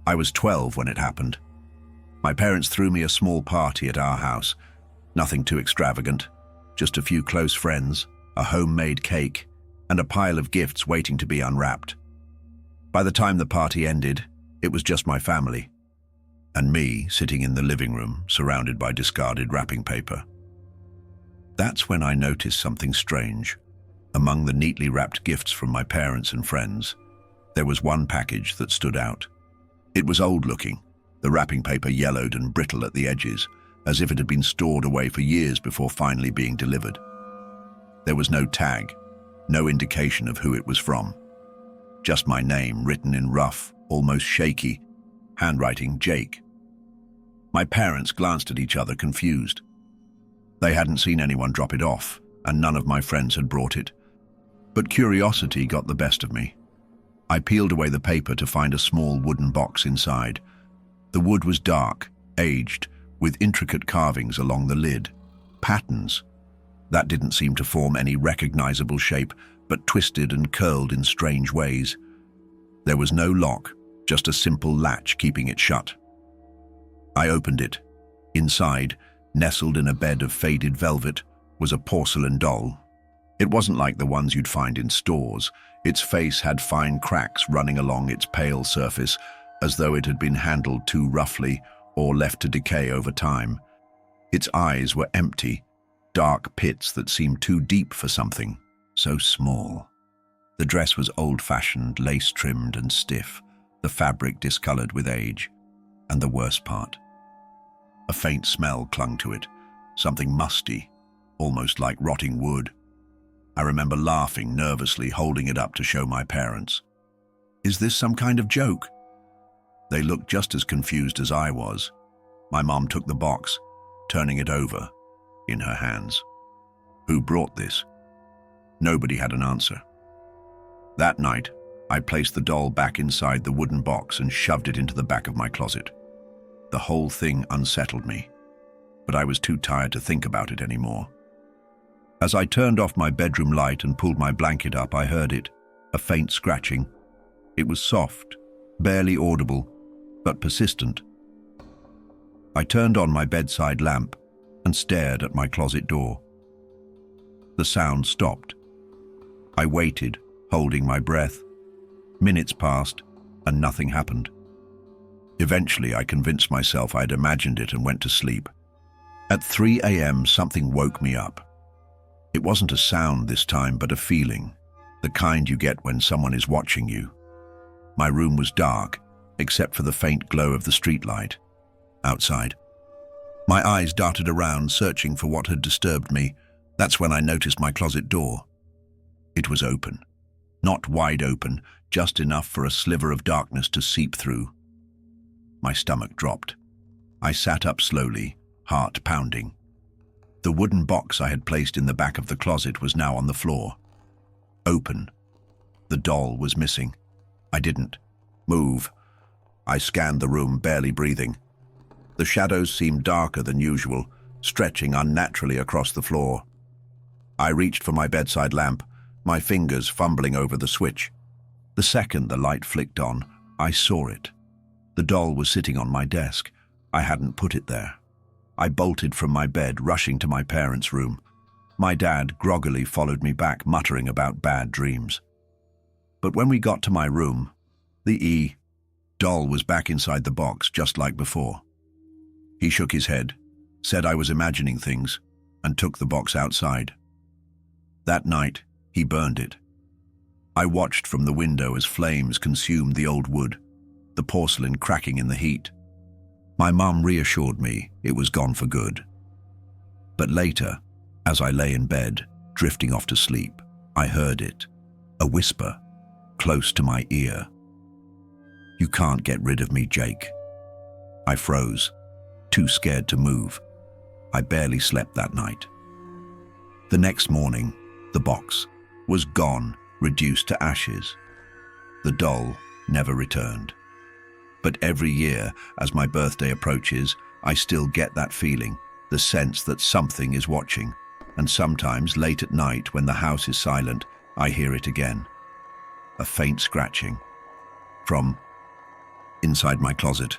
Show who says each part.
Speaker 1: I was 12 when it happened. My parents threw me a small party at our house. Nothing too extravagant, just a few close friends, a homemade cake, and a pile of gifts waiting to be unwrapped. By the time the party ended, it was just my family, and me sitting in the living room, surrounded by discarded wrapping paper. That's when I noticed something strange. Among the neatly wrapped gifts from my parents and friends, there was one package that stood out. It was old-looking, the wrapping paper yellowed and brittle at the edges, as if it had been stored away for years before finally being delivered. There was no tag, no indication of who it was from. Just my name written in rough, almost shaky, handwriting, Jake. My parents glanced at each other, confused. They hadn't seen anyone drop it off, and none of my friends had brought it. But curiosity got the best of me. I peeled away the paper to find a small wooden box inside. The wood was dark, aged, with intricate carvings along the lid. Patterns. That didn't seem to form any recognizable shape, but twisted and curled in strange ways. There was no lock, just a simple latch keeping it shut. I opened it. Inside, nestled in a bed of faded velvet, was a porcelain doll. It wasn't like the ones you'd find in stores. Its face had fine cracks running along its pale surface, as though it had been handled too roughly or left to decay over time. Its eyes were empty, dark pits that seemed too deep for something so small. The dress was old-fashioned, lace-trimmed and stiff, the fabric discolored with age. And the worst part, a faint smell clung to it, something musty, almost like rotting wood. I remember laughing nervously, holding it up to show my parents. "Is this some kind of joke?" They looked just as confused as I was. My mom took the box, turning it over in her hands. "Who brought this?" Nobody had an answer. That night, I placed the doll back inside the wooden box and shoved it into the back of my closet. The whole thing unsettled me, but I was too tired to think about it anymore. As I turned off my bedroom light and pulled my blanket up, I heard it, a faint scratching. It was soft, barely audible, but persistent. I turned on my bedside lamp and stared at my closet door. The sound stopped. I waited, holding my breath. Minutes passed, and nothing happened. Eventually, I convinced myself I'd imagined it and went to sleep. At 3 a.m., something woke me up. It wasn't a sound this time, but a feeling, the kind you get when someone is watching you. My room was dark, except for the faint glow of the streetlight outside. My eyes darted around, searching for what had disturbed me. That's when I noticed my closet door. It was open. Not wide open, just enough for a sliver of darkness to seep through. My stomach dropped. I sat up slowly, heart pounding. The wooden box I had placed in the back of the closet was now on the floor. Open. The doll was missing. I didn't move. I scanned the room, barely breathing. The shadows seemed darker than usual, stretching unnaturally across the floor. I reached for my bedside lamp, my fingers fumbling over the switch. The second the light flicked on, I saw it. The doll was sitting on my desk. I hadn't put it there. I bolted from my bed, rushing to my parents' room. My dad groggily followed me back, muttering about bad dreams. But when we got to my room, the doll was back inside the box, just like before. He shook his head, said I was imagining things, and took the box outside. That night, he burned it. I watched from the window as flames consumed the old wood, the porcelain cracking in the heat. My mum reassured me it was gone for good. But later, as I lay in bed, drifting off to sleep, I heard it, a whisper, close to my ear. "You can't get rid of me, Jake." I froze, too scared to move. I barely slept that night. The next morning, the box was gone, reduced to ashes. The doll never returned. But every year, as my birthday approaches, I still get that feeling, the sense that something is watching. And sometimes, late at night, when the house is silent, I hear it again. A faint scratching. From inside my closet.